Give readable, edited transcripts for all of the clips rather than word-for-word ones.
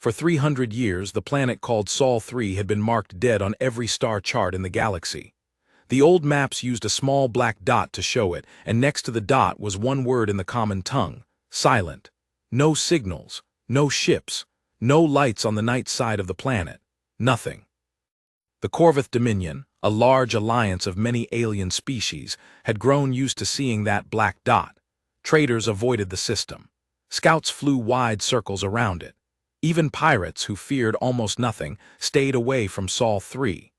For 300 years, the planet called Sol 3 had been marked dead on every star chart in the galaxy. The old maps used a small black dot to show it, and next to the dot was one word in the common tongue: silent. No signals, no ships, no lights on the night side of the planet. Nothing. The Corvith Dominion, a large alliance of many alien species, had grown used to seeing that black dot. Traders avoided the system. Scouts flew wide circles around it. Even pirates, who feared almost nothing, stayed away from Sol 3.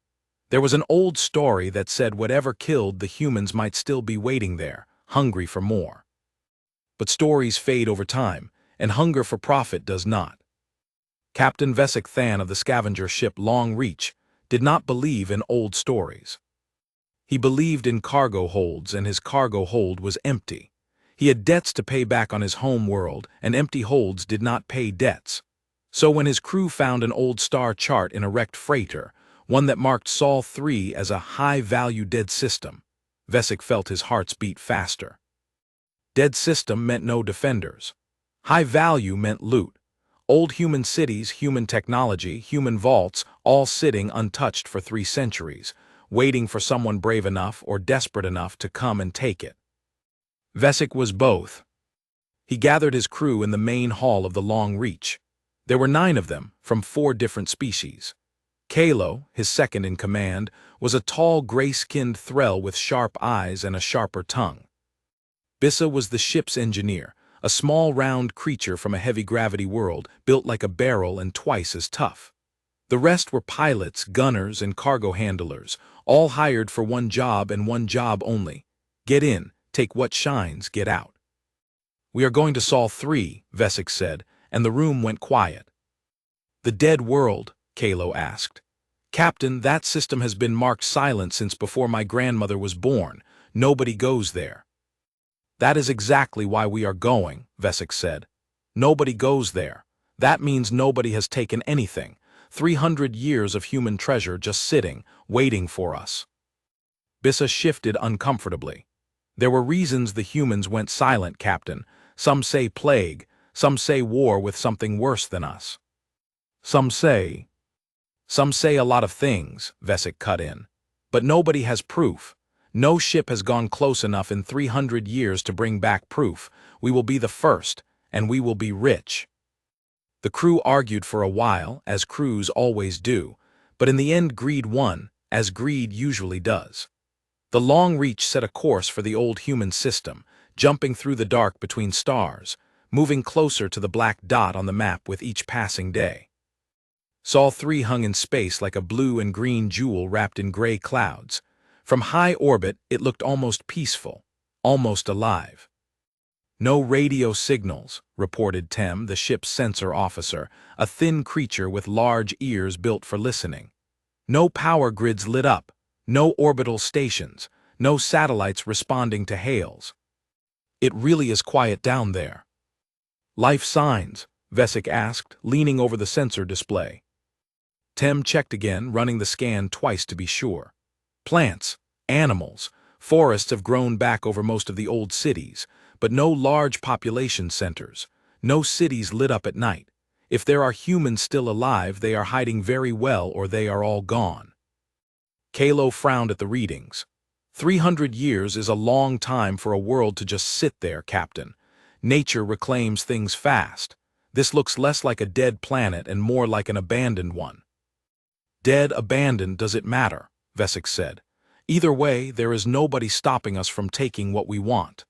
There was an old story that said whatever killed the humans might still be waiting there, hungry for more. But stories fade over time, and hunger for profit does not. Captain Vesic Than of the scavenger ship Long Reach did not believe in old stories. He believed in cargo holds, and his cargo hold was empty. He had debts to pay back on his home world, and empty holds did not pay debts. So when his crew found an old star chart in a wrecked freighter, one that marked Sol 3 as a high-value dead system, Vesic felt his hearts beat faster. Dead system meant no defenders. High value meant loot. Old human cities, human technology, human vaults, all sitting untouched for 3 centuries, waiting for someone brave enough or desperate enough to come and take it. Vesic was both. He gathered his crew in the main hall of the Long Reach. There were 9 of them, from 4 different species. Kalo, his second in command, was a tall, gray-skinned thrall with sharp eyes and a sharper tongue. Bissa was the ship's engineer, a small round creature from a heavy-gravity world, built like a barrel and twice as tough. The rest were pilots, gunners, and cargo handlers, all hired for one job and one job only: get in, take what shines, get out. "We are going to Sol 3, Vesic said, and the room went quiet. "The dead world?" Kalo asked. "Captain, that system has been marked silent since before my grandmother was born. Nobody goes there." "That is exactly why we are going," Vesic said. "Nobody goes there. That means nobody has taken anything. 300 years of human treasure just sitting, waiting for us." Bissa shifted uncomfortably. "There were reasons the humans went silent, Captain. Some say plague, some say war with something worse than us. Some say a lot of things," Vesic cut in. "But nobody has proof. No ship has gone close enough in 300 years to bring back proof. We will be the first, and we will be rich." The crew argued for a while, as crews always do, but in the end greed won, as greed usually does. The Long Reach set a course for the old human system, jumping through the dark between stars, moving closer to the black dot on the map with each passing day. Sol 3 hung in space like a blue and green jewel wrapped in gray clouds. From high orbit, it looked almost peaceful, almost alive. "No radio signals," reported Tem, the ship's sensor officer, a thin creature with large ears built for listening. "No power grids lit up, no orbital stations, no satellites responding to hails. It really is quiet down there." "Life signs?" Vesic asked, leaning over the sensor display. Tem checked again, running the scan twice to be sure. "Plants, animals, forests have grown back over most of the old cities, but no large population centers, no cities lit up at night. If there are humans still alive, they are hiding very well or they are all gone." Kalo frowned at the readings. 300 years is a long time for a world to just sit there, Captain. Nature reclaims things fast. This looks less like a dead planet and more like an abandoned one. "Dead, abandoned, does it matter?" Vesic said. "Either way, there is nobody stopping us from taking what we want."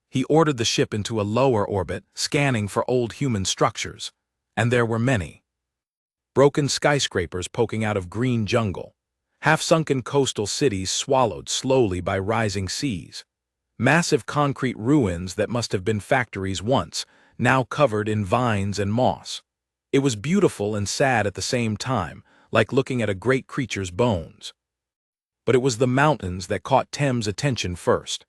He ordered the ship into a lower orbit, scanning for old human structures. And there were many. Broken skyscrapers poking out of green jungle. Half-sunken coastal cities swallowed slowly by rising seas. Massive concrete ruins that must have been factories once, now covered in vines and moss. It was beautiful and sad at the same time, like looking at a great creature's bones. But it was the mountains that caught Tem's attention first.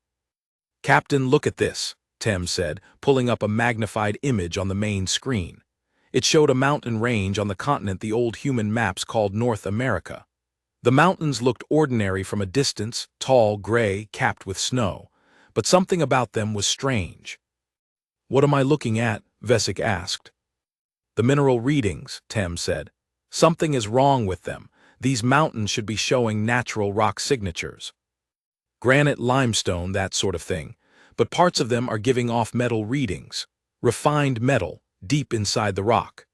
"Captain, look at this," Tem said, pulling up a magnified image on the main screen. It showed a mountain range on the continent the old human maps called North America. The mountains looked ordinary from a distance, tall, gray, capped with snow, but something about them was strange. "What am I looking at?" Vesic asked. The mineral readings, Tem said. Something is wrong with them. These mountains should be showing natural rock signatures. Granite, limestone, that sort of thing. But parts of them are giving off metal readings. Refined metal, deep inside the rock.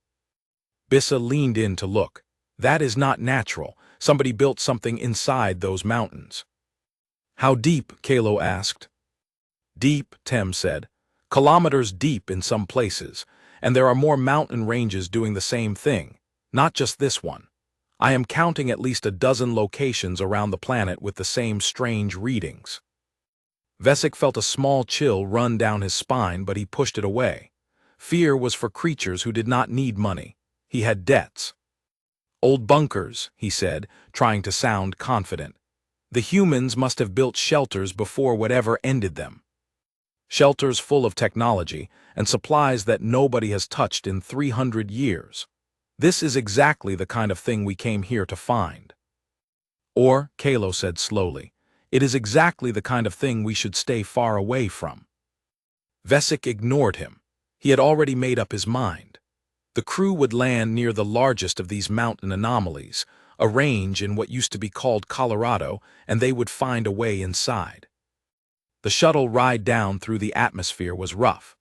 Bissa leaned in to look. That is not natural. Somebody built something inside those mountains. How deep? Kalo asked. Deep, Tem said. Kilometers deep in some places. And there are more mountain ranges doing the same thing. Not just this one. I am counting at least a dozen locations around the planet with the same strange readings. Vesic felt a small chill run down his spine, but he pushed it away. Fear was for creatures who did not need money. He had debts. Old bunkers, he said, trying to sound confident. The humans must have built shelters before whatever ended them. Shelters full of technology and supplies that nobody has touched in 300 years. This is exactly the kind of thing we came here to find. Or, Kalo said slowly, it is exactly the kind of thing we should stay far away from. Vesic ignored him. He had already made up his mind. The crew would land near the largest of these mountain anomalies, a range in what used to be called Colorado, and they would find a way inside. The shuttle ride down through the atmosphere was rough.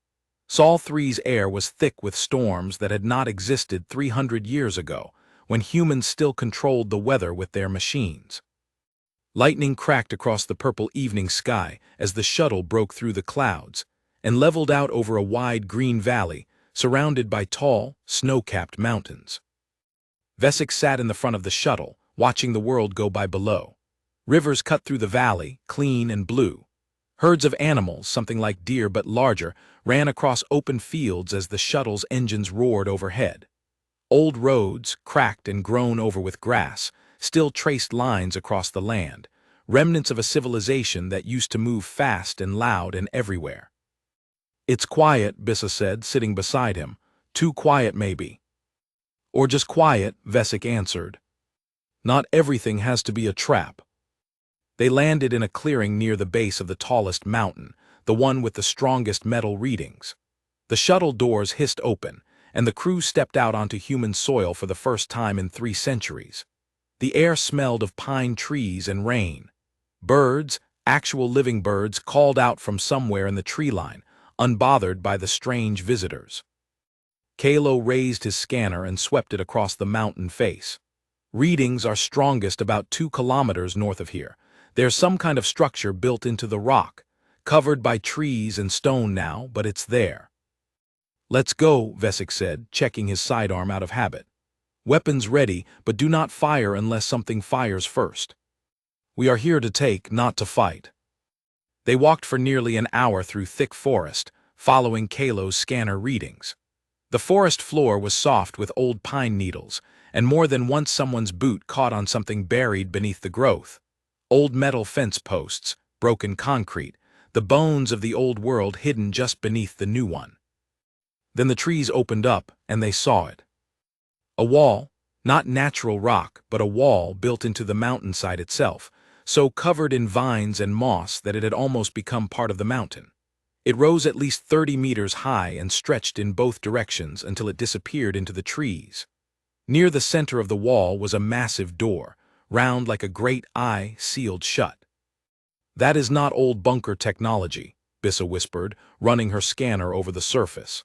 Sol 3's air was thick with storms that had not existed 300 years ago, when humans still controlled the weather with their machines. Lightning cracked across the purple evening sky as the shuttle broke through the clouds and leveled out over a wide green valley surrounded by tall, snow-capped mountains. Vesic sat in the front of the shuttle, watching the world go by below. Rivers cut through the valley, clean and blue. Herds of animals, something like deer but larger, ran across open fields as the shuttle's engines roared overhead. Old roads, cracked and grown over with grass, still traced lines across the land, remnants of a civilization that used to move fast and loud and everywhere. It's quiet, Bissa said, sitting beside him. Too quiet, maybe. Or just quiet, Vesic answered. Not everything has to be a trap. They landed in a clearing near the base of the tallest mountain, the one with the strongest metal readings. The shuttle doors hissed open, and the crew stepped out onto human soil for the first time in 3 centuries. The air smelled of pine trees and rain. Birds, actual living birds, called out from somewhere in the tree line, unbothered by the strange visitors. Kalo raised his scanner and swept it across the mountain face. Readings are strongest about 2 kilometers north of here. There's some kind of structure built into the rock, covered by trees and stone now, but it's there. Let's go, Vesic said, checking his sidearm out of habit. Weapons ready, but do not fire unless something fires first. We are here to take, not to fight. They walked for nearly an hour through thick forest, following Kalo's scanner readings. The forest floor was soft with old pine needles, and more than once someone's boot caught on something buried beneath the growth. Old metal fence posts, broken concrete, the bones of the old world hidden just beneath the new one. Then the trees opened up, and they saw it. A wall, not natural rock, but a wall built into the mountainside itself, so covered in vines and moss that it had almost become part of the mountain. It rose at least 30 meters high and stretched in both directions until it disappeared into the trees. Near the center of the wall was a massive door, round like a great eye sealed shut. That is not old bunker technology, Bissa whispered, running her scanner over the surface.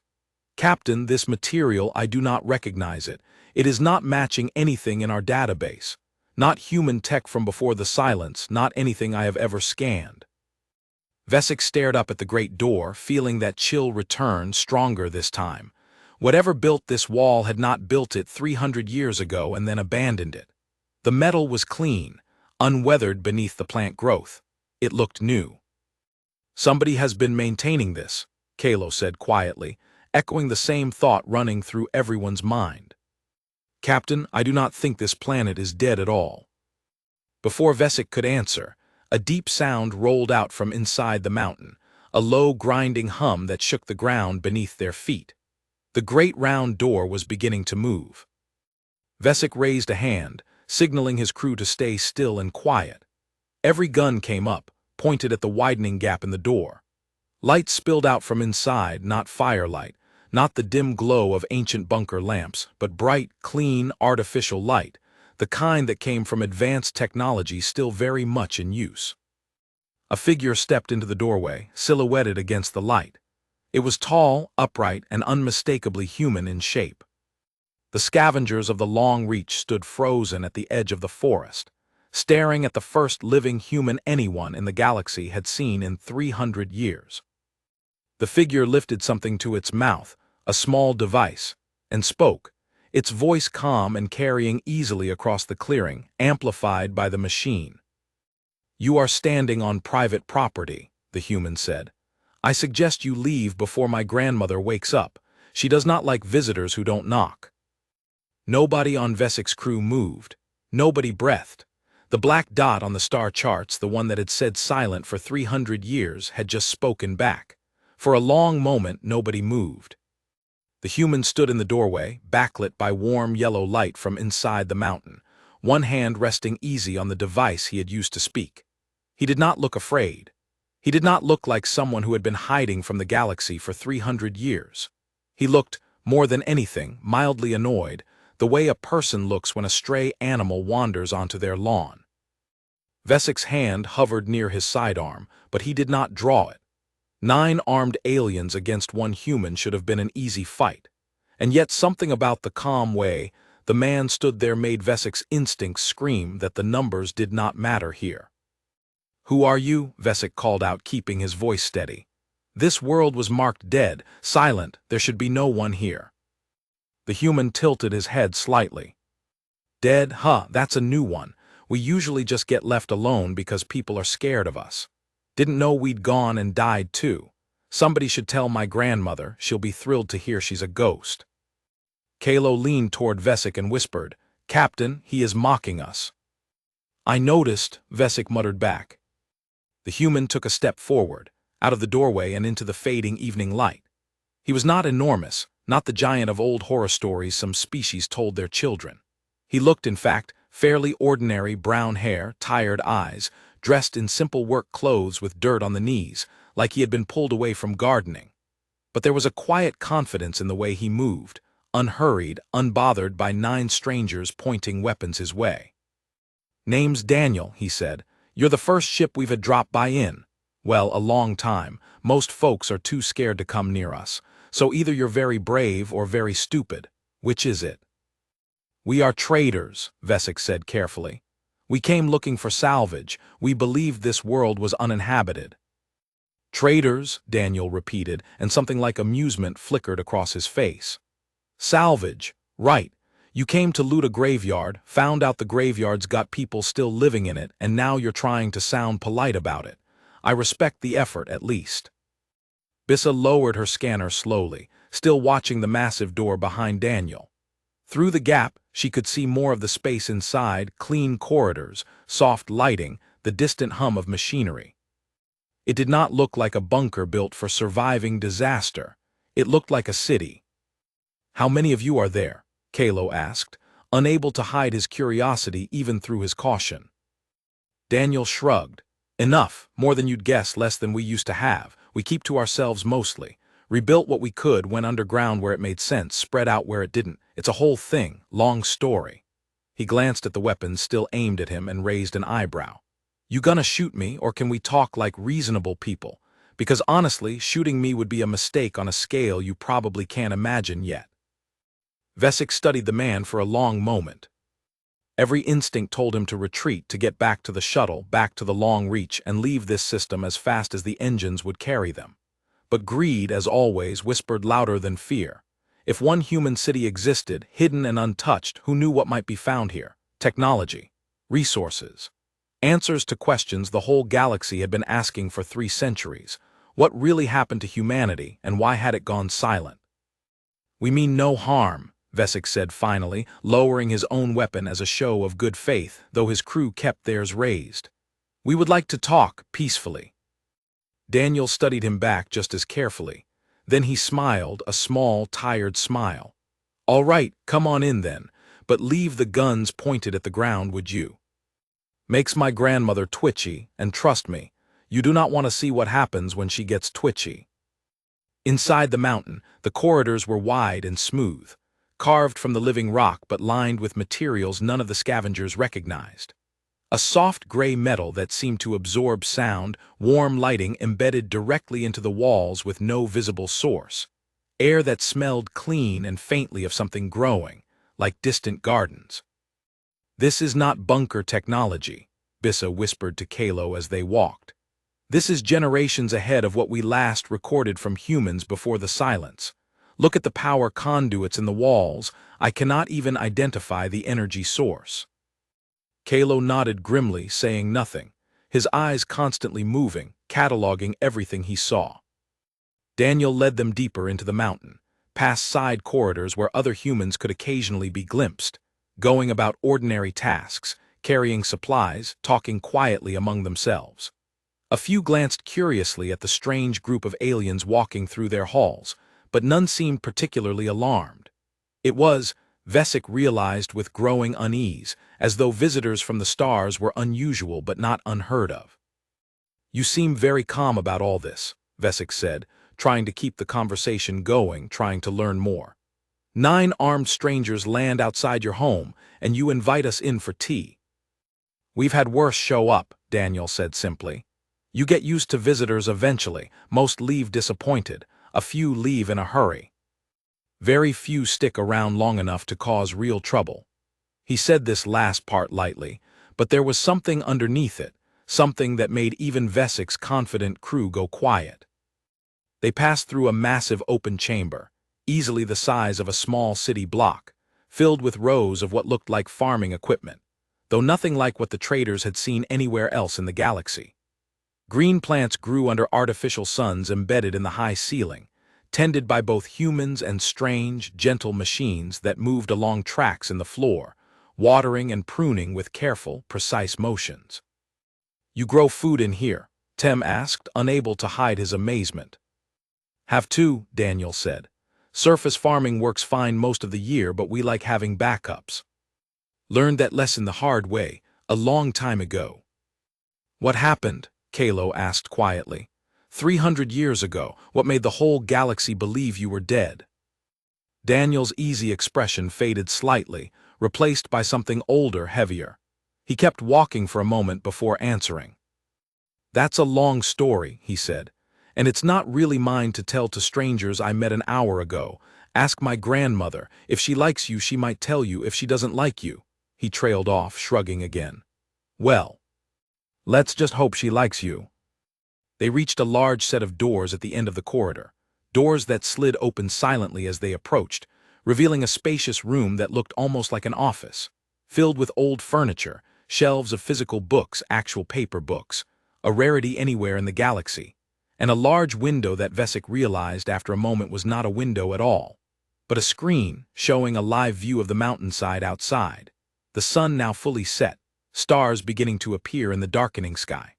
Captain, this material, I do not recognize it. It is not matching anything in our database. Not human tech from before the silence, not anything I have ever scanned. Vesic stared up at the great door, feeling that chill return, stronger this time. Whatever built this wall had not built it 300 years ago and then abandoned it. The metal was clean, unweathered beneath the plant growth. It looked new. Somebody has been maintaining this, Kalo said quietly, echoing the same thought running through everyone's mind. Captain, I do not think this planet is dead at all. Before Vesic could answer, a deep sound rolled out from inside the mountain, a low grinding hum that shook the ground beneath their feet. The great round door was beginning to move. Vesic raised a hand, signaling his crew to stay still and quiet. Every gun came up, pointed at the widening gap in the door. Light spilled out from inside, not firelight, not the dim glow of ancient bunker lamps, but bright, clean, artificial light, the kind that came from advanced technology still very much in use. A figure stepped into the doorway, silhouetted against the light. It was tall, upright, and unmistakably human in shape. The scavengers of the Long Reach stood frozen at the edge of the forest, staring at the first living human anyone in the galaxy had seen in 300 years. The figure lifted something to its mouth, a small device, and spoke, its voice calm and carrying easily across the clearing, amplified by the machine. "You are standing on private property," the human said. "I suggest you leave before my grandmother wakes up. She does not like visitors who don't knock." Nobody on Vesik's crew moved. Nobody breathed. The black dot on the star charts, the one that had said silent for 300 years, had just spoken back. For a long moment, nobody moved. The human stood in the doorway, backlit by warm yellow light from inside the mountain, one hand resting easy on the device he had used to speak. He did not look afraid. He did not look like someone who had been hiding from the galaxy for 300 years. He looked, more than anything, mildly annoyed, the way a person looks when a stray animal wanders onto their lawn. Vesik's hand hovered near his sidearm, but he did not draw it. 9 armed aliens against 1 human should have been an easy fight. And yet something about the calm way the man stood there made Vesik's instincts scream that the numbers did not matter here. "Who are you?" Vesik called out, keeping his voice steady. "This world was marked dead, silent, there should be no one here." The human tilted his head slightly. "Dead? Huh, that's a new one. We usually just get left alone because people are scared of us. Didn't know we'd gone and died too. Somebody should tell my grandmother, she'll be thrilled to hear she's a ghost." Kalo leaned toward Vesik and whispered, "Captain, he is mocking us." "I noticed," Vesik muttered back. The human took a step forward, out of the doorway and into the fading evening light. He was not enormous, not the giant of old horror stories some species told their children. He looked, in fact, fairly ordinary, brown hair, tired eyes, dressed in simple work clothes with dirt on the knees, like he had been pulled away from gardening. But there was a quiet confidence in the way he moved, unhurried, unbothered by 9 strangers pointing weapons his way. "Name's Daniel," he said. "You're the first ship we've had drop by in. Well, a long time. Most folks are too scared to come near us. So either you're very brave or very stupid. Which is it?" "We are traders," Vesik said carefully. "We came looking for salvage. We believed this world was uninhabited." "Traders," Daniel repeated, and something like amusement flickered across his face. "Salvage. Right. You came to loot a graveyard, found out the graveyard's got people still living in it, and now you're trying to sound polite about it. I respect the effort, at least." Bissa lowered her scanner slowly, still watching the massive door behind Daniel. Through the gap, she could see more of the space inside, clean corridors, soft lighting, the distant hum of machinery. It did not look like a bunker built for surviving disaster. It looked like a city. "How many of you are there?" Kalo asked, unable to hide his curiosity even through his caution. Daniel shrugged. "Enough, more than you'd guess, less than we used to have. We keep to ourselves mostly. Rebuilt what we could, went underground where it made sense, spread out where it didn't. It's a whole thing, long story." He glanced at the weapons still aimed at him and raised an eyebrow. "You gonna shoot me, or can we talk like reasonable people? Because honestly, shooting me would be a mistake on a scale you probably can't imagine yet." Vesik studied the man for a long moment. Every instinct told him to retreat, to get back to the shuttle, back to the Long Reach, and leave this system as fast as the engines would carry them. But greed, as always, whispered louder than fear. If one human city existed, hidden and untouched, who knew what might be found here? Technology. Resources. Answers to questions the whole galaxy had been asking for 3 centuries. What really happened to humanity, and why had it gone silent? "We mean no harm," Vesik said finally, lowering his own weapon as a show of good faith, though his crew kept theirs raised. "We would like to talk, peacefully." Daniel studied him back just as carefully. Then he smiled, a small, tired smile. "All right, come on in then, but leave the guns pointed at the ground, would you? Makes my grandmother twitchy, and trust me, you do not want to see what happens when she gets twitchy." Inside the mountain, the corridors were wide and smooth, carved from the living rock but lined with materials none of the scavengers recognized. A soft gray metal that seemed to absorb sound, warm lighting embedded directly into the walls with no visible source. Air that smelled clean and faintly of something growing, like distant gardens. "This is not bunker technology," Bissa whispered to Kalo as they walked. "This is generations ahead of what we last recorded from humans before the silence. Look at the power conduits in the walls. I cannot even identify the energy source." Kalo nodded grimly, saying nothing, his eyes constantly moving, cataloging everything he saw. Daniel led them deeper into the mountain, past side corridors where other humans could occasionally be glimpsed, going about ordinary tasks, carrying supplies, talking quietly among themselves. A few glanced curiously at the strange group of aliens walking through their halls, but none seemed particularly alarmed. It was, Vesic realized with growing unease, as though visitors from the stars were unusual but not unheard of. "You seem very calm about all this," Vesic said, trying to keep the conversation going, trying to learn more. "9 armed strangers land outside your home, and you invite us in for tea." "We've had worse show up," Daniel said simply. "You get used to visitors eventually, most leave disappointed, a few leave in a hurry. Very few stick around long enough to cause real trouble." He said this last part lightly, but there was something underneath it, something that made even Vesic's confident crew go quiet. They passed through a massive open chamber, easily the size of a small city block, filled with rows of what looked like farming equipment, though nothing like what the traders had seen anywhere else in the galaxy. Green plants grew under artificial suns embedded in the high ceiling, tended by both humans and strange, gentle machines that moved along tracks in the floor, watering and pruning with careful, precise motions. "You grow food in here?" Tem asked, unable to hide his amazement. "Have to," Daniel said. "Surface farming works fine most of the year, but we like having backups. Learned that lesson the hard way, a long time ago." "What happened?" Kalo asked quietly. 300 years ago, what made the whole galaxy believe you were dead?" Daniel's easy expression faded slightly, replaced by something older, heavier. He kept walking for a moment before answering. "That's a long story," he said, "and it's not really mine to tell to strangers I met an hour ago. Ask my grandmother. If she likes you, she might tell you. If she doesn't like you." He trailed off, shrugging again. "Well, let's just hope she likes you." They reached a large set of doors at the end of the corridor, doors that slid open silently as they approached, revealing a spacious room that looked almost like an office, filled with old furniture, shelves of physical books, actual paper books, a rarity anywhere in the galaxy, and a large window that Vesic realized after a moment was not a window at all, but a screen showing a live view of the mountainside outside, the sun now fully set, stars beginning to appear in the darkening sky.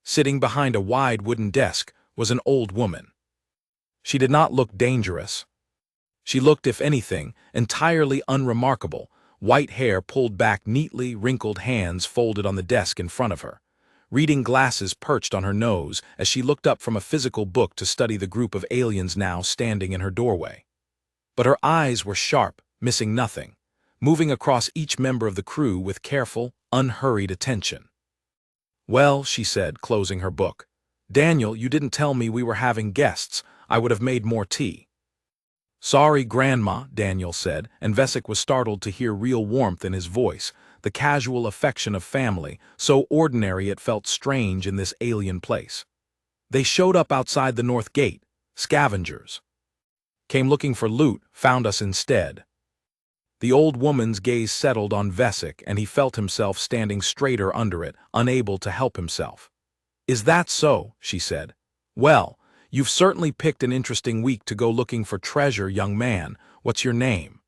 Sitting behind a wide wooden desk was an old woman. She did not look dangerous. She looked, if anything, entirely unremarkable, white hair pulled back neatly, wrinkled hands folded on the desk in front of her, reading glasses perched on her nose as she looked up from a physical book to study the group of aliens now standing in her doorway. But her eyes were sharp, missing nothing, moving across each member of the crew with careful, unhurried attention. "Well," she said, closing her book. "Daniel, you didn't tell me we were having guests. I would have made more tea." "Sorry, Grandma," Daniel said, and Vesic was startled to hear real warmth in his voice, the casual affection of family, so ordinary it felt strange in this alien place. "They showed up outside the north gate, scavengers. Came looking for loot, found us instead." The old woman's gaze settled on Vesic, and he felt himself standing straighter under it, unable to help himself. "Is that so?" she said. "Well, you've certainly picked an interesting week to go looking for treasure, young man. What's your name?"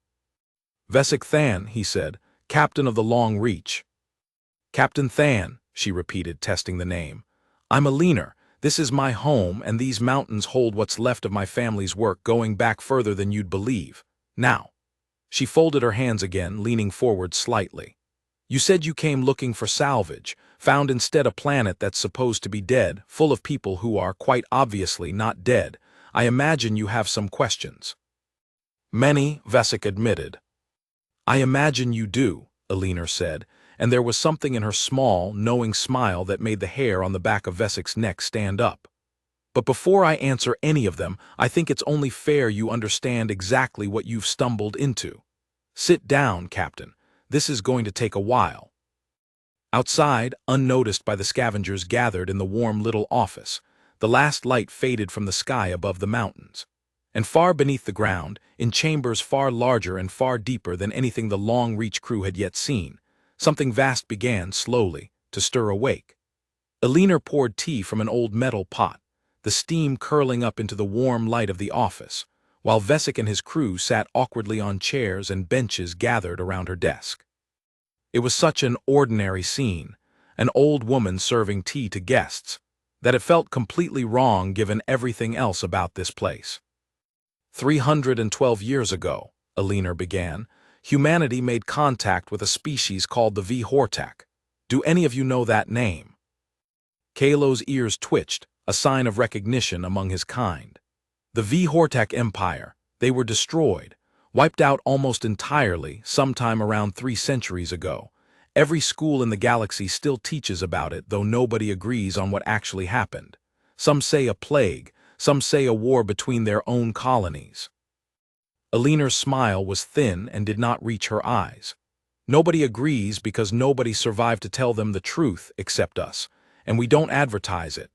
"Vesic Than," he said, "Captain of the Long Reach." "Captain Than," she repeated, testing the name. "I'm a leaner. This is my home, and these mountains hold what's left of my family's work going back further than you'd believe. Now." She folded her hands again, leaning forward slightly. "You said you came looking for salvage, found instead a planet that's supposed to be dead, full of people who are, quite obviously, not dead. I imagine you have some questions. Many, Vesic admitted. I imagine you do, Alina said, and there was something in her small, knowing smile that made the hair on the back of Vesic's neck stand up. But before I answer any of them, I think it's only fair you understand exactly what you've stumbled into. Sit down, Captain. This is going to take a while. Outside, unnoticed by the scavengers gathered in the warm little office, the last light faded from the sky above the mountains. And far beneath the ground, in chambers far larger and far deeper than anything the long-reach crew had yet seen, something vast began, slowly, to stir awake. Alina poured tea from an old metal pot, the steam curling up into the warm light of the office, while Vesic and his crew sat awkwardly on chairs and benches gathered around her desk. It was such an ordinary scene, an old woman serving tea to guests, that it felt completely wrong given everything else about this place. 312 years ago, Alina began, humanity made contact with a species called the V-Hortak. Do any of you know that name? Kalo's ears twitched, a sign of recognition among his kind. The V-Hortak Empire, they were destroyed, wiped out almost entirely sometime around 3 centuries ago. Every school in the galaxy still teaches about it, though nobody agrees on what actually happened. Some say a plague, some say a war between their own colonies. Alina's smile was thin and did not reach her eyes. Nobody agrees because nobody survived to tell them the truth except us, and we don't advertise it.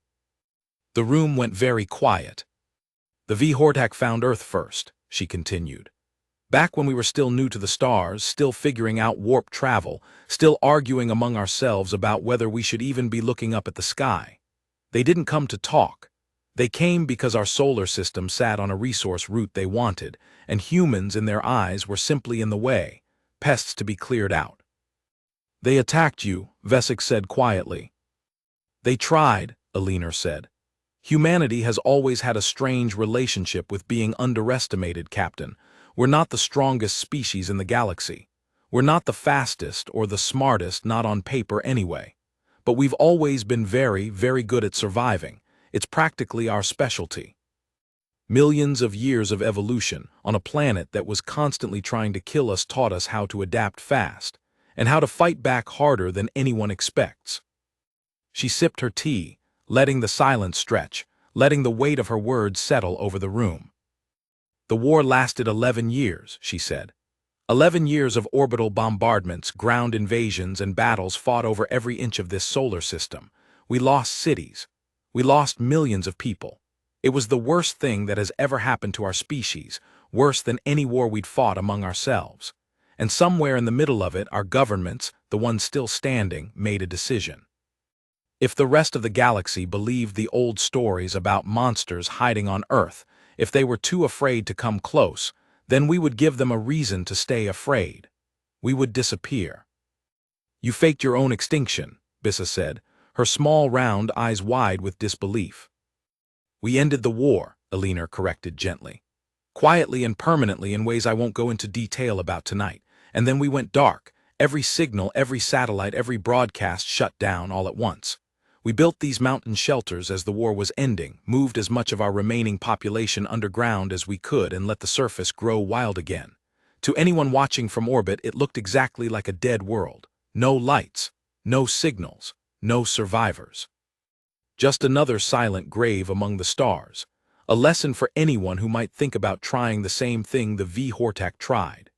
The room went very quiet. The V-Hortak found Earth first, she continued. Back when we were still new to the stars, still figuring out warp travel, still arguing among ourselves about whether we should even be looking up at the sky. They didn't come to talk. They came because our solar system sat on a resource route they wanted, and humans in their eyes were simply in the way, pests to be cleared out. They attacked you, Vesic said quietly. They tried, Alina said. Humanity has always had a strange relationship with being underestimated, Captain. We're not the strongest species in the galaxy. We're not the fastest or the smartest, not on paper anyway. But we've always been very, very good at surviving. It's practically our specialty. Millions of years of evolution on a planet that was constantly trying to kill us taught us how to adapt fast, and how to fight back harder than anyone expects. She sipped her tea, letting the silence stretch, letting the weight of her words settle over the room. The war lasted 11 years, she said. 11 years of orbital bombardments, ground invasions, and battles fought over every inch of this solar system. We lost cities. We lost millions of people. It was the worst thing that has ever happened to our species, worse than any war we'd fought among ourselves. And somewhere in the middle of it, our governments, the ones still standing, made a decision. If the rest of the galaxy believed the old stories about monsters hiding on Earth, if they were too afraid to come close, then we would give them a reason to stay afraid. We would disappear. You faked your own extinction, Bissa said, her small round eyes wide with disbelief. We ended the war, Alina corrected gently. Quietly and permanently in ways I won't go into detail about tonight. And then we went dark. Every signal, every satellite, every broadcast shut down all at once. We built these mountain shelters as the war was ending, moved as much of our remaining population underground as we could, and let the surface grow wild again. To anyone watching from orbit, it looked exactly like a dead world. No lights, no signals, no survivors. Just another silent grave among the stars, a lesson for anyone who might think about trying the same thing the V-Hortak tried.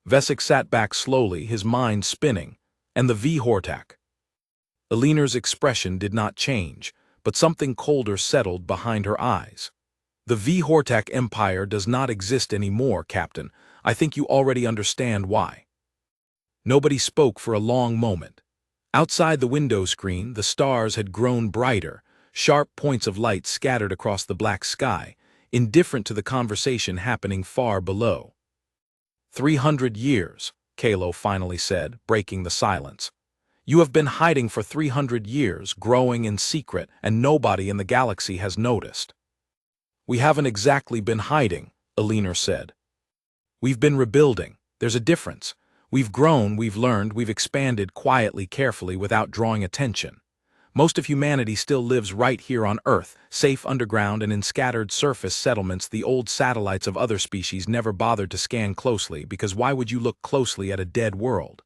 Vesic sat back slowly, his mind spinning, and the V-Hortak. Alina's expression did not change, but something colder settled behind her eyes. The V-Hortak Empire does not exist anymore, Captain. I think you already understand why. Nobody spoke for a long moment. Outside the window screen, the stars had grown brighter, sharp points of light scattered across the black sky, indifferent to the conversation happening far below. 300 years, Kalo finally said, breaking the silence. You have been hiding for 300 years, growing in secret, and nobody in the galaxy has noticed. We haven't exactly been hiding, Alina said. We've been rebuilding. There's a difference. We've grown, we've learned, we've expanded quietly, carefully, without drawing attention. Most of humanity still lives right here on Earth, safe underground and in scattered surface settlements the old satellites of other species never bothered to scan closely because why would you look closely at a dead world?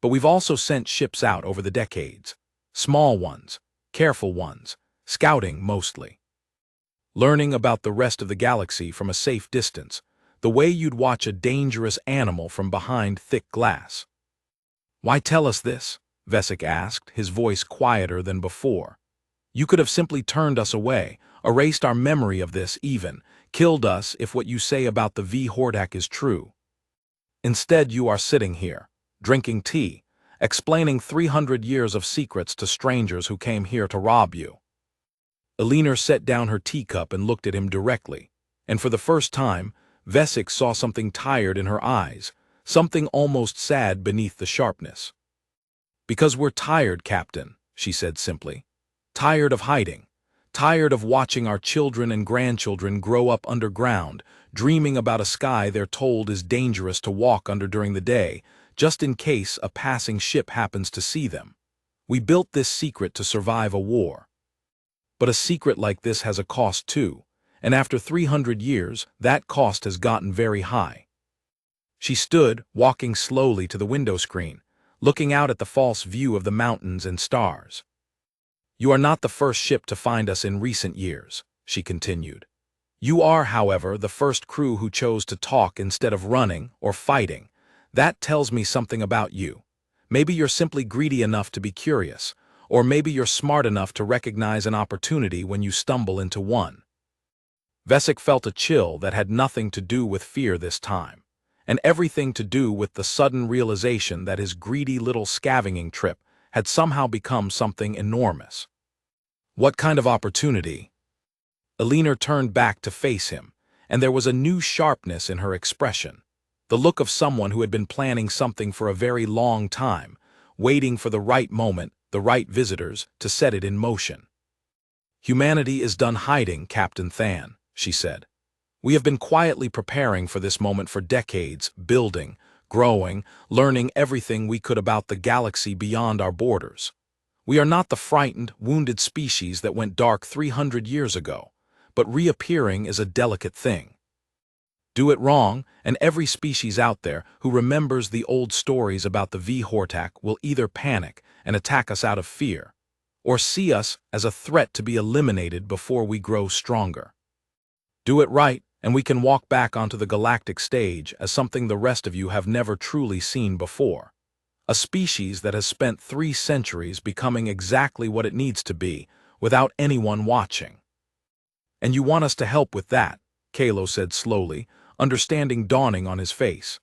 But we've also sent ships out over the decades. Small ones, careful ones, scouting mostly. Learning about the rest of the galaxy from a safe distance, the way you'd watch a dangerous animal from behind thick glass. Why tell us this? Vesic asked, his voice quieter than before. You could have simply turned us away, erased our memory of this even, killed us if what you say about the V Hordak is true. Instead you are sitting here, drinking tea, explaining 300 years of secrets to strangers who came here to rob you. Elinor set down her teacup and looked at him directly, and for the first time, Vesic saw something tired in her eyes, something almost sad beneath the sharpness. Because we're tired, Captain, she said simply. Tired of hiding. Tired of watching our children and grandchildren grow up underground, dreaming about a sky they're told is dangerous to walk under during the day, just in case a passing ship happens to see them. We built this secret to survive a war. But a secret like this has a cost too, and after 300 years, that cost has gotten very high. She stood, walking slowly to the window screen, looking out at the false view of the mountains and stars. You are not the first ship to find us in recent years, she continued. You are, however, the first crew who chose to talk instead of running or fighting. That tells me something about you. Maybe you're simply greedy enough to be curious, or maybe you're smart enough to recognize an opportunity when you stumble into one. Vesic felt a chill that had nothing to do with fear this time, and everything to do with the sudden realization that his greedy little scavenging trip had somehow become something enormous. What kind of opportunity? Elinor turned back to face him, and there was a new sharpness in her expression, the look of someone who had been planning something for a very long time, waiting for the right moment, the right visitors, to set it in motion. Humanity is done hiding, Captain Than, she said. We have been quietly preparing for this moment for decades, building, growing, learning everything we could about the galaxy beyond our borders. We are not the frightened, wounded species that went dark 300 years ago, but reappearing is a delicate thing. Do it wrong, and every species out there who remembers the old stories about the V Hordak will either panic and attack us out of fear, or see us as a threat to be eliminated before we grow stronger. Do it right, and we can walk back onto the galactic stage as something the rest of you have never truly seen before. A species that has spent 3 centuries becoming exactly what it needs to be, without anyone watching. And you want us to help with that, Kalo said slowly, understanding dawning on his face.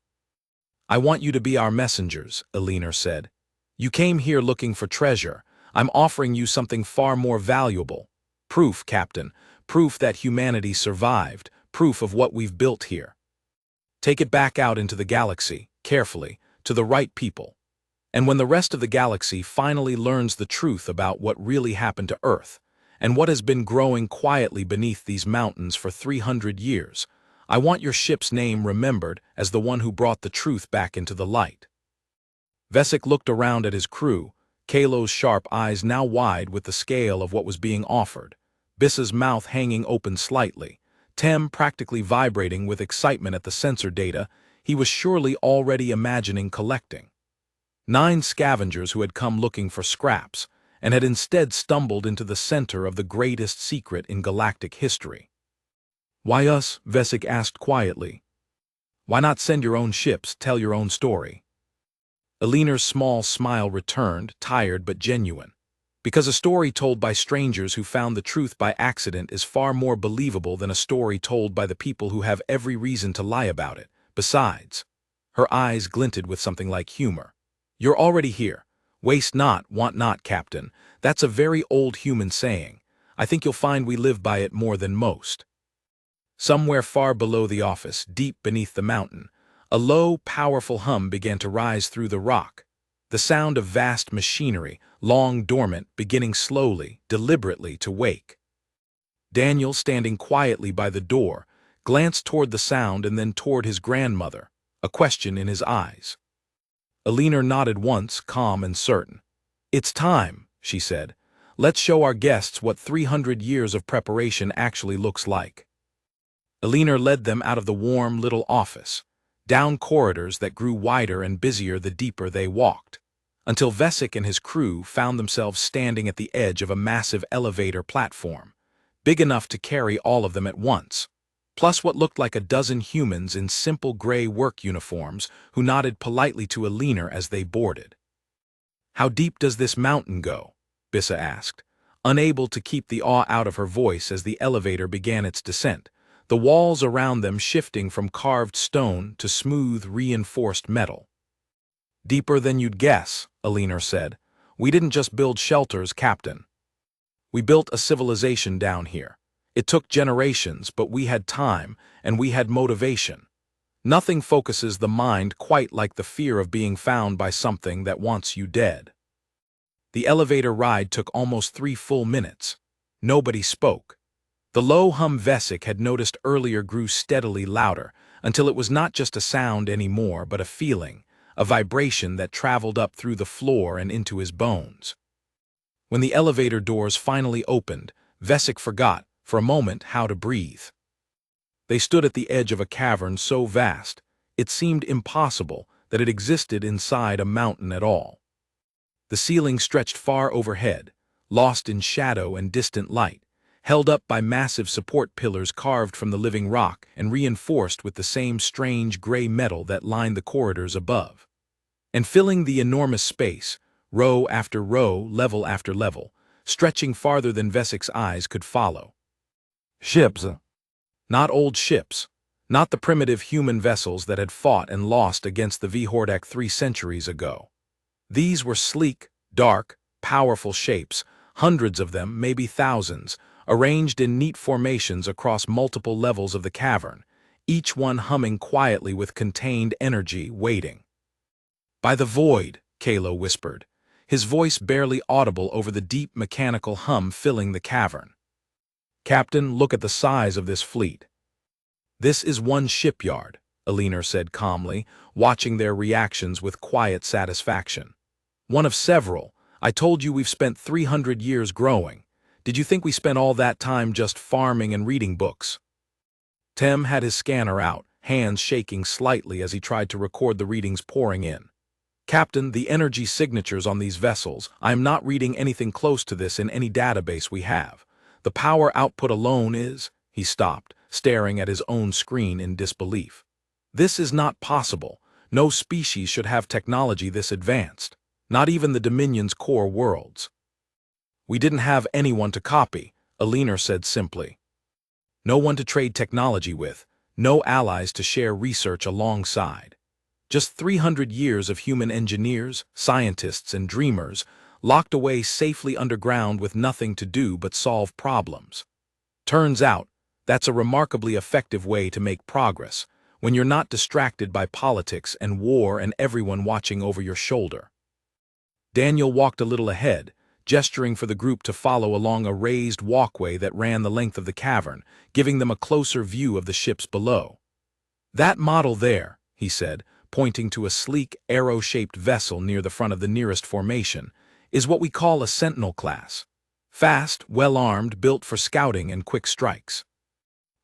I want you to be our messengers, Elinor said. You came here looking for treasure. I'm offering you something far more valuable. Proof, Captain, proof that humanity survived, proof of what we've built here. Take it back out into the galaxy, carefully, to the right people. And when the rest of the galaxy finally learns the truth about what really happened to Earth, and what has been growing quietly beneath these mountains for 300 years, I want your ship's name remembered as the one who brought the truth back into the light. Vesic looked around at his crew, Kalo's sharp eyes now wide with the scale of what was being offered, Bissa's mouth hanging open slightly, Tem practically vibrating with excitement at the sensor data he was surely already imagining collecting. 9 scavengers who had come looking for scraps, and had instead stumbled into the center of the greatest secret in galactic history. Why us? Vesic asked quietly. Why not send your own ships, tell your own story? Elinor's small smile returned, tired but genuine. Because a story told by strangers who found the truth by accident is far more believable than a story told by the people who have every reason to lie about it. Besides, her eyes glinted with something like humor. You're already here. Waste not, want not, Captain. That's a very old human saying. I think you'll find we live by it more than most. Somewhere far below the office, deep beneath the mountain, a low, powerful hum began to rise through the rock. The sound of vast machinery, long dormant, beginning slowly, deliberately to wake. Daniel, standing quietly by the door, glanced toward the sound and then toward his grandmother, a question in his eyes. Elinor nodded once, calm and certain. It's time, she said. Let's show our guests what 300 years of preparation actually looks like. Elinor led them out of the warm little office, down corridors that grew wider and busier the deeper they walked, until Vesic and his crew found themselves standing at the edge of a massive elevator platform, big enough to carry all of them at once, plus what looked like a dozen humans in simple gray work uniforms who nodded politely to Elinor as they boarded. "How deep does this mountain go?" Bissa asked, unable to keep the awe out of her voice as the elevator began its descent, the walls around them shifting from carved stone to smooth, reinforced metal. "Deeper than you'd guess," Elinor said. "We didn't just build shelters, Captain. We built a civilization down here. It took generations, but we had time, and we had motivation. Nothing focuses the mind quite like the fear of being found by something that wants you dead." The elevator ride took almost 3 full minutes. Nobody spoke. The low hum Vesic had noticed earlier grew steadily louder, until it was not just a sound anymore, but a feeling, a vibration that traveled up through the floor and into his bones. When the elevator doors finally opened, Vesic forgot, for a moment, how to breathe. They stood at the edge of a cavern so vast, it seemed impossible that it existed inside a mountain at all. The ceiling stretched far overhead, lost in shadow and distant light, held up by massive support pillars carved from the living rock and reinforced with the same strange gray metal that lined the corridors above. And filling the enormous space, row after row, level after level, stretching farther than Vesic's eyes could follow. Ships. Not old ships. Not the primitive human vessels that had fought and lost against the Vhordak 3 centuries ago. These were sleek, dark, powerful shapes, hundreds of them, maybe thousands, arranged in neat formations across multiple levels of the cavern, each one humming quietly with contained energy, waiting. "By the void," Kalo whispered, his voice barely audible over the deep mechanical hum filling the cavern. "Captain, look at the size of this fleet." "This is one shipyard," Elinor said calmly, watching their reactions with quiet satisfaction. "One of several. I told you we've spent 300 years growing. Did you think we spent all that time just farming and reading books?" Tem had his scanner out, hands shaking slightly as he tried to record the readings pouring in. "Captain, the energy signatures on these vessels, I am not reading anything close to this in any database we have. The power output alone is—" He stopped, staring at his own screen in disbelief. "This is not possible. No species should have technology this advanced. Not even the Dominion's core worlds." "We didn't have anyone to copy," Elinor said simply. "No one to trade technology with, no allies to share research alongside. Just 300 years of human engineers, scientists, and dreamers, locked away safely underground with nothing to do but solve problems. Turns out, that's a remarkably effective way to make progress, when you're not distracted by politics and war and everyone watching over your shoulder." Daniel walked a little ahead, gesturing for the group to follow along a raised walkway that ran the length of the cavern, giving them a closer view of the ships below. "That model there," he said, pointing to a sleek, arrow-shaped vessel near the front of the nearest formation, "is what we call a Sentinel class. Fast, well-armed, built for scouting and quick strikes.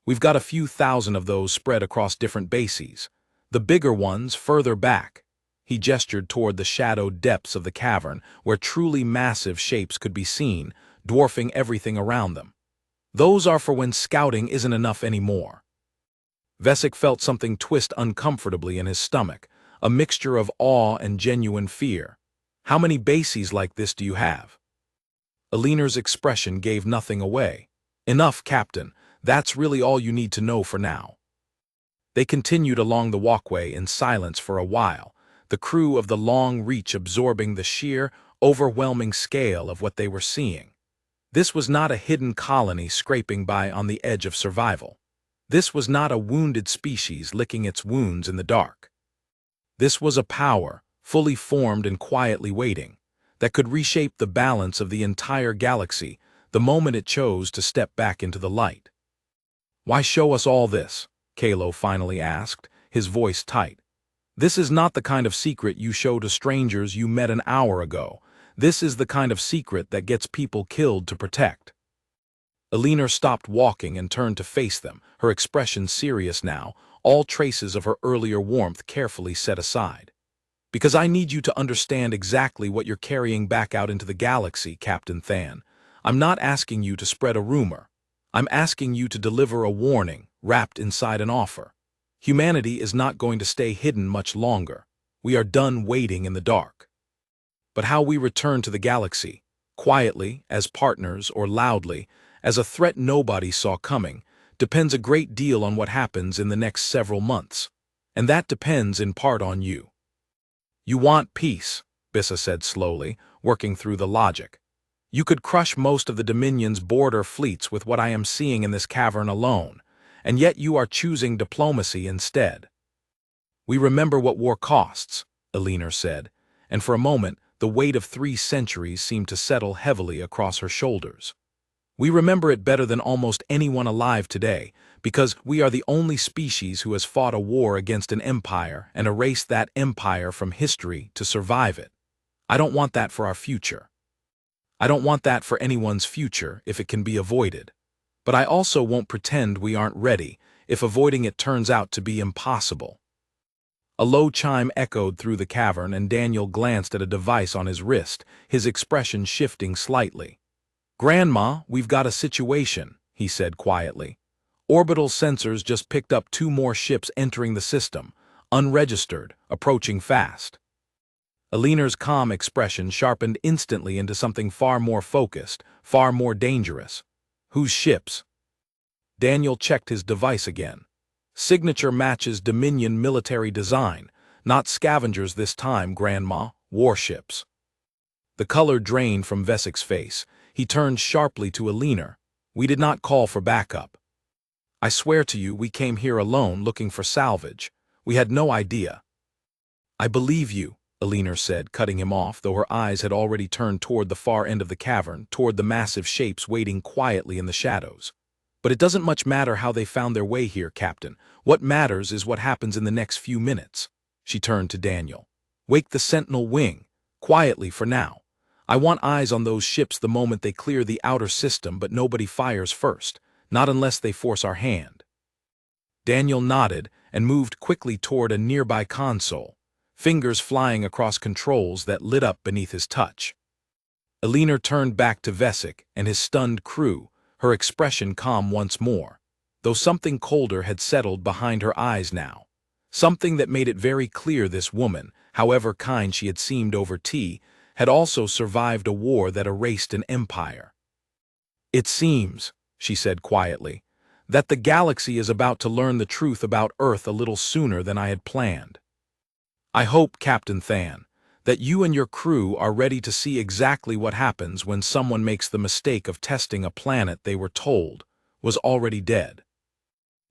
We've got a few thousand of those spread across different bases. The bigger ones further back." He gestured toward the shadowed depths of the cavern, where truly massive shapes could be seen, dwarfing everything around them. "Those are for when scouting isn't enough anymore." Vesic felt something twist uncomfortably in his stomach, a mixture of awe and genuine fear. "How many bases like this do you have?" Elinor's expression gave nothing away. "Enough, Captain. That's really all you need to know for now." They continued along the walkway in silence for a while, the crew of the Long Reach absorbing the sheer, overwhelming scale of what they were seeing. This was not a hidden colony scraping by on the edge of survival. This was not a wounded species licking its wounds in the dark. This was a power, fully formed and quietly waiting, that could reshape the balance of the entire galaxy the moment it chose to step back into the light. "Why show us all this?" Kalo finally asked, his voice tight. "This is not the kind of secret you show to strangers you met an hour ago. This is the kind of secret that gets people killed to protect. Eleanor stopped walking and turned to face them, her expression serious now, all traces of her earlier warmth carefully set aside. Because I need you to understand exactly what you're carrying back out into the galaxy, Captain Than. I'm not asking you to spread a rumor. I'm asking you to deliver a warning, wrapped inside an offer. Humanity is not going to stay hidden much longer. We are done waiting in the dark. But how we return to the galaxy, quietly, as partners, or loudly, as a threat nobody saw coming, depends a great deal on what happens in the next several months. And that depends in part on you. You want peace, Bissa said slowly, working through the logic. You could crush most of the Dominion's border fleets with what I am seeing in this cavern alone, and yet you are choosing diplomacy instead. We remember what war costs, Eleanor said, and for a moment the weight of 3 centuries seemed to settle heavily across her shoulders. We remember it better than almost anyone alive today, because we are the only species who has fought a war against an empire and erased that empire from history to survive it. I don't want that for our future. I don't want that for anyone's future if it can be avoided. But I also won't pretend we aren't ready if avoiding it turns out to be impossible. A low chime echoed through the cavern and Daniel glanced at a device on his wrist, his expression shifting slightly. "Grandma, we've got a situation," he said quietly. "Orbital sensors just picked up 2 more ships entering the system, unregistered, approaching fast." Eleanor's calm expression sharpened instantly into something far more focused, far more dangerous. "Whose ships?" Daniel checked his device again. "Signature matches Dominion military design, not scavengers this time, Grandma, warships." The color drained from Vesik's face. He turned sharply to Eleanor. "We did not call for backup. I swear to you we came here alone looking for salvage. We had no idea." "I believe you," Eleanor said, cutting him off, though her eyes had already turned toward the far end of the cavern, toward the massive shapes waiting quietly in the shadows. "But it doesn't much matter how they found their way here, Captain. What matters is what happens in the next few minutes." She turned to Daniel. "Wake the Sentinel wing, quietly for now. I want eyes on those ships the moment they clear the outer system, but nobody fires first, not unless they force our hand." Daniel nodded and moved quickly toward a nearby console, fingers flying across controls that lit up beneath his touch. Eleanor turned back to Vesik and his stunned crew, her expression calm once more, though something colder had settled behind her eyes now. Something that made it very clear this woman, however kind she had seemed over tea, had also survived a war that erased an empire. "It seems," she said quietly, "that the galaxy is about to learn the truth about Earth a little sooner than I had planned. I hope, Captain Than, that you and your crew are ready to see exactly what happens when someone makes the mistake of testing a planet they were told was already dead."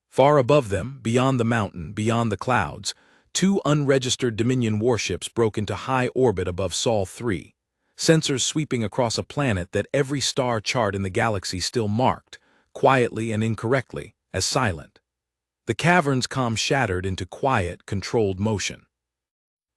Far above them, beyond the mountain, beyond the clouds, 2 unregistered Dominion warships broke into high orbit above Sol 3, sensors sweeping across a planet that every star chart in the galaxy still marked, quietly and incorrectly, as silent. The cavern's calm shattered into quiet, controlled motion.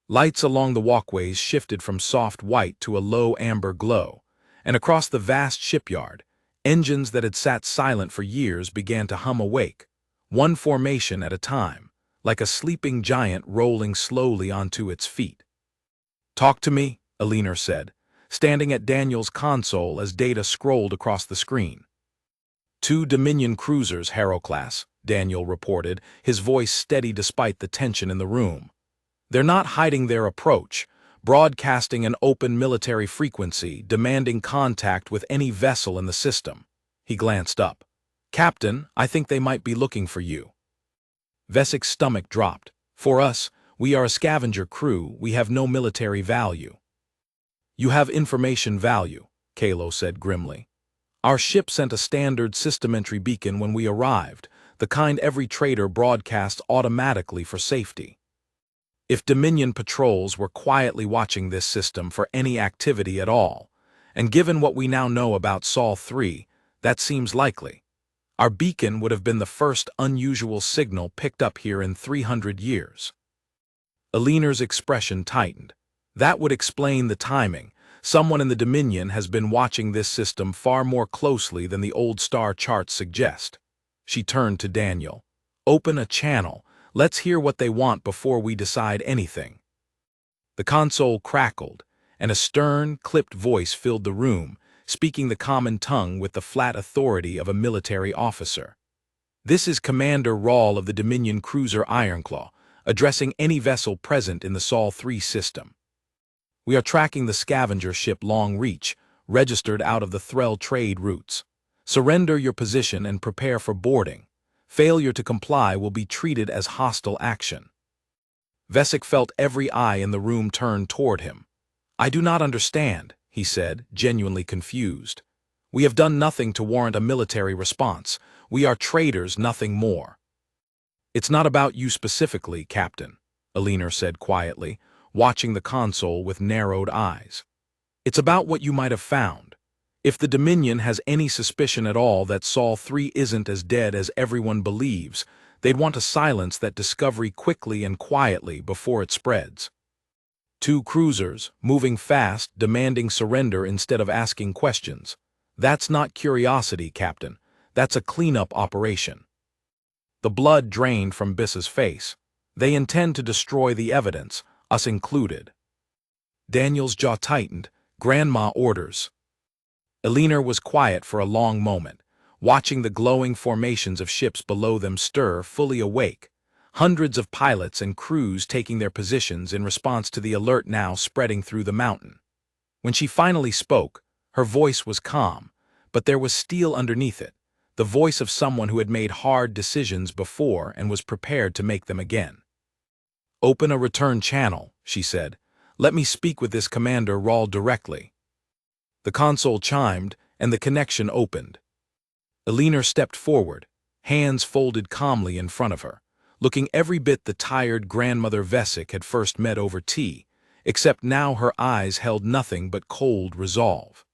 Lights along the walkways shifted from soft white to a low amber glow, and across the vast shipyard, engines that had sat silent for years began to hum awake, one formation at a time, like a sleeping giant rolling slowly onto its feet. "Talk to me," Eleanor said, standing at Daniel's console as data scrolled across the screen. "2 Dominion cruisers, Harrow-class," Daniel reported, his voice steady despite the tension in the room. "They're not hiding their approach, broadcasting an open military frequency, demanding contact with any vessel in the system." He glanced up. "Captain, I think they might be looking for you." Vesik's stomach dropped. "For us, we are a scavenger crew, we have no military value." "You have information value," Kalo said grimly. "Our ship sent a standard system entry beacon when we arrived, the kind every trader broadcasts automatically for safety. If Dominion patrols were quietly watching this system for any activity at all, and given what we now know about Sol 3, that seems likely. Our beacon would have been the first unusual signal picked up here in 300 years. Eleanor's expression tightened. That would explain the timing. Someone in the Dominion has been watching this system far more closely than the old star charts suggest. She turned to Daniel. Open a channel. Let's hear what they want before we decide anything. The console crackled, and a stern, clipped voice filled the room, speaking the common tongue with the flat authority of a military officer. This is Commander Rawl of the Dominion cruiser Ironclaw, addressing any vessel present in the Sol 3 system. We are tracking the scavenger ship Long Reach, registered out of the Threll trade routes. Surrender your position and prepare for boarding. Failure to comply will be treated as hostile action. Vesic felt every eye in the room turn toward him. I do not understand, he said, genuinely confused. We have done nothing to warrant a military response. We are traitors, nothing more. It's not about you specifically, Captain, Aliner said quietly, watching the console with narrowed eyes. It's about what you might have found. If the Dominion has any suspicion at all that Sol 3 isn't as dead as everyone believes, they'd want to silence that discovery quickly and quietly before it spreads. 2 cruisers, moving fast, demanding surrender instead of asking questions. That's not curiosity, Captain. That's a cleanup operation. The blood drained from Biss's face. They intend to destroy the evidence, us included. Daniel's jaw tightened. Grandma orders. Aliner was quiet for a long moment, watching the glowing formations of ships below them stir, fully awake. Hundreds of pilots and crews taking their positions in response to the alert now spreading through the mountain. When she finally spoke, her voice was calm, but there was steel underneath it, the voice of someone who had made hard decisions before and was prepared to make them again. Open a return channel, she said. Let me speak with this Commander Rawl directly. The console chimed, and the connection opened. Aliner stepped forward, hands folded calmly in front of her, looking every bit the tired grandmother Vesic had first met over tea, except now her eyes held nothing but cold resolve.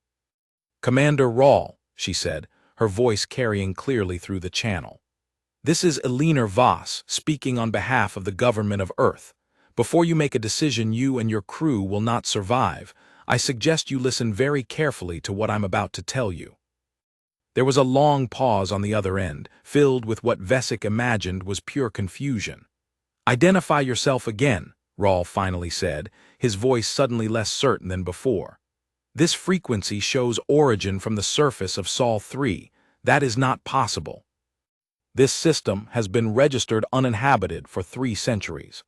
Commander Rawl, she said, her voice carrying clearly through the channel. This is Aliner Voss, speaking on behalf of the government of Earth. Before you make a decision you and your crew will not survive, I suggest you listen very carefully to what I'm about to tell you. There was a long pause on the other end, filled with what Vesic imagined was pure confusion. Identify yourself again, Rawl finally said, his voice suddenly less certain than before. This frequency shows origin from the surface of Sol 3. That is not possible. This system has been registered uninhabited for 3 centuries.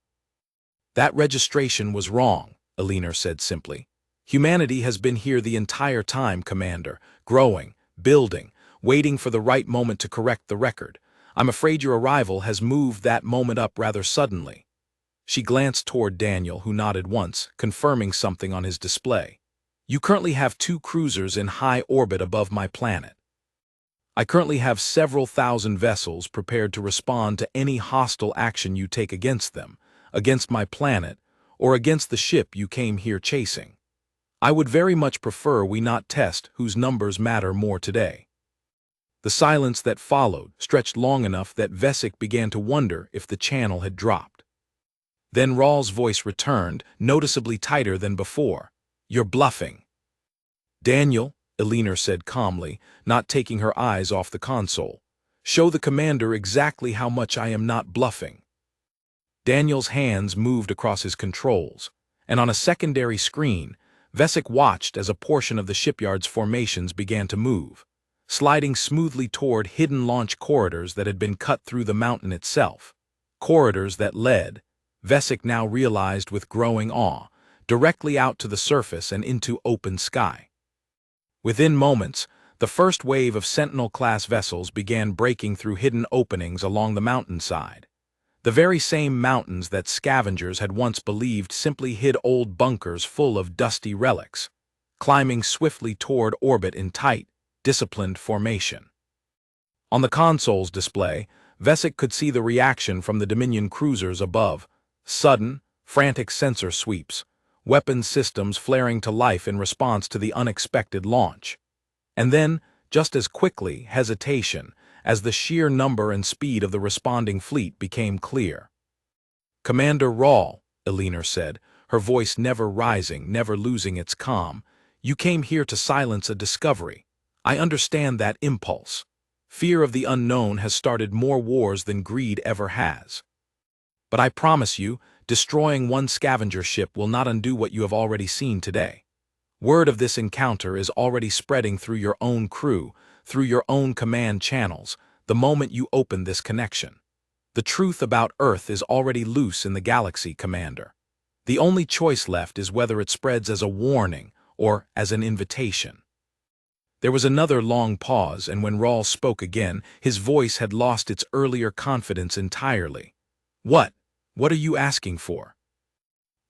That registration was wrong, Aliner said simply. Humanity has been here the entire time, Commander, growing, building, waiting for the right moment to correct the record. I'm afraid your arrival has moved that moment up rather suddenly. She glanced toward Daniel, who nodded once, confirming something on his display. You currently have 2 cruisers in high orbit above my planet. I currently have several thousand vessels prepared to respond to any hostile action you take against them, against my planet, or against the ship you came here chasing. I would very much prefer we not test whose numbers matter more today. The silence that followed stretched long enough that Vesic began to wonder if the channel had dropped. Then Rawl's voice returned, noticeably tighter than before. You're bluffing. Daniel, Aliner said calmly, not taking her eyes off the console. Show the commander exactly how much I am not bluffing. Daniel's hands moved across his controls, and on a secondary screen, Vesic watched as a portion of the shipyard's formations began to move, sliding smoothly toward hidden launch corridors that had been cut through the mountain itself. Corridors that led, Vesic now realized with growing awe, directly out to the surface and into open sky. Within moments, the first wave of Sentinel-class vessels began breaking through hidden openings along the mountainside. The very same mountains that scavengers had once believed simply hid old bunkers full of dusty relics, climbing swiftly toward orbit in tight, disciplined formation. On the console's display, Vesic could see the reaction from the Dominion cruisers above, sudden, frantic sensor sweeps, weapons systems flaring to life in response to the unexpected launch. And then, just as quickly, hesitation, as the sheer number and speed of the responding fleet became clear. Commander Rawl, Aliner said, her voice never rising, never losing its calm, You came here to silence a discovery. I understand that impulse. Fear of the unknown has started more wars than greed ever has. But I promise you, destroying one scavenger ship will not undo what you have already seen today. Word of this encounter is already spreading through your own crew, through your own command channels, the moment you open this connection. The truth about Earth is already loose in the galaxy, Commander. The only choice left is whether it spreads as a warning or as an invitation. There was another long pause, and when Rawls spoke again, his voice had lost its earlier confidence entirely. What? What are you asking for?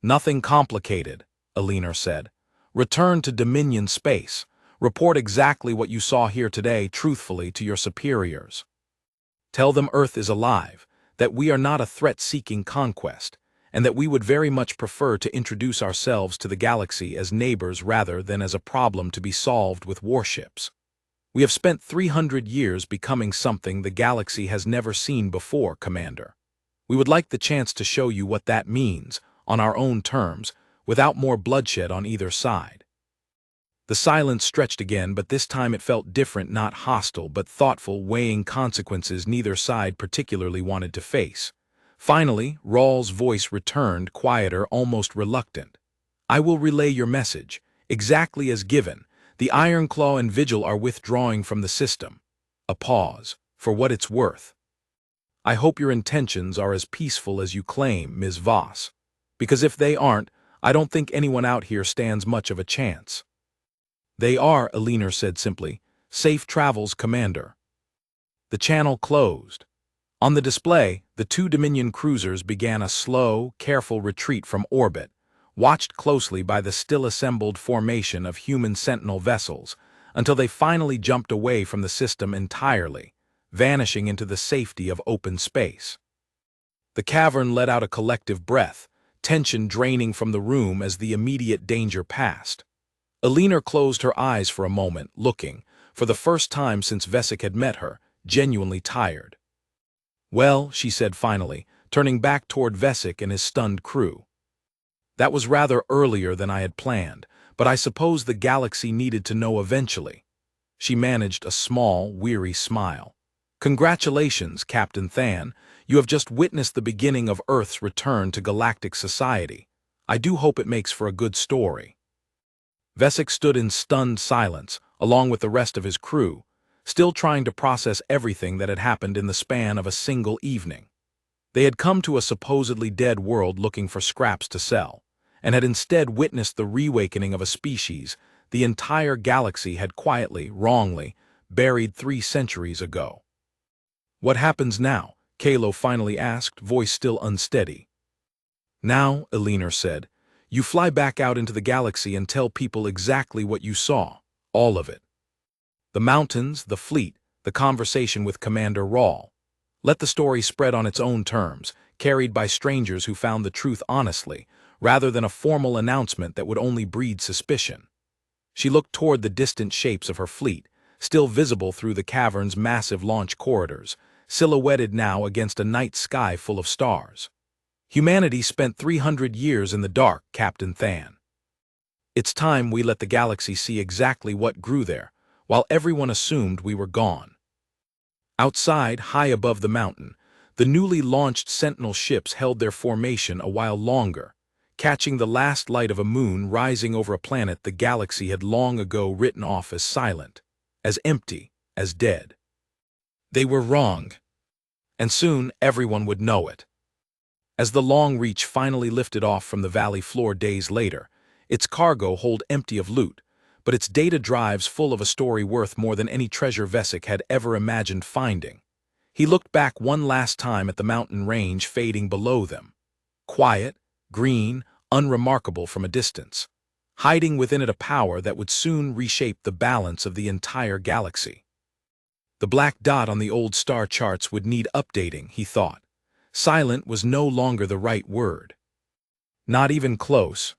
Nothing complicated, Elinor said. Return to Dominion space. Report exactly what you saw here today truthfully to your superiors. Tell them Earth is alive, that we are not a threat-seeking conquest, and that we would very much prefer to introduce ourselves to the galaxy as neighbors rather than as a problem to be solved with warships. We have spent 300 years becoming something the galaxy has never seen before, Commander. We would like the chance to show you what that means, on our own terms, without more bloodshed on either side. The silence stretched again, but this time it felt different, not hostile, but thoughtful, weighing consequences neither side particularly wanted to face. Finally, Rawls' voice returned, quieter, almost reluctant. I will relay your message, exactly as given. The Ironclaw and Vigil are withdrawing from the system. A pause, for what it's worth. I hope your intentions are as peaceful as you claim, Ms. Voss. Because if they aren't, I don't think anyone out here stands much of a chance. They are, Elinor said simply. Safe travels, Commander. The channel closed. On the display, the two Dominion cruisers began a slow, careful retreat from orbit, watched closely by the still-assembled formation of human sentinel vessels, until they finally jumped away from the system entirely, vanishing into the safety of open space. The cavern let out a collective breath, tension draining from the room as the immediate danger passed. Elinor closed her eyes for a moment, looking, for the first time since Vesic had met her, genuinely tired. Well, she said finally, turning back toward Vesic and his stunned crew. That was rather earlier than I had planned, but I suppose the galaxy needed to know eventually. She managed a small, weary smile. Congratulations, Captain Than. You have just witnessed the beginning of Earth's return to galactic society. I do hope it makes for a good story. Vesic stood in stunned silence, along with the rest of his crew, still trying to process everything that had happened in the span of a single evening. They had come to a supposedly dead world looking for scraps to sell, and had instead witnessed the reawakening of a species the entire galaxy had quietly, wrongly, buried 3 centuries ago. What happens now? Kalo finally asked, voice still unsteady. Now, Elinor said, you fly back out into the galaxy and tell people exactly what you saw, all of it. The mountains, the fleet, the conversation with Commander Rawl. Let the story spread on its own terms, carried by strangers who found the truth honestly, rather than a formal announcement that would only breed suspicion. She looked toward the distant shapes of her fleet, still visible through the cavern's massive launch corridors, silhouetted now against a night sky full of stars. Humanity spent 300 years in the dark, Captain Than. It's time we let the galaxy see exactly what grew there, while everyone assumed we were gone. Outside, high above the mountain, the newly launched Sentinel ships held their formation a while longer, catching the last light of a moon rising over a planet the galaxy had long ago written off as silent, as empty, as dead. They were wrong, and soon everyone would know it. As the Long Reach finally lifted off from the valley floor days later, its cargo hold empty of loot, but its data drives full of a story worth more than any treasure Vesic had ever imagined finding. He looked back one last time at the mountain range fading below them. Quiet, green, unremarkable from a distance, hiding within it a power that would soon reshape the balance of the entire galaxy. The black dot on the old star charts would need updating, he thought. Silent was no longer the right word. Not even close,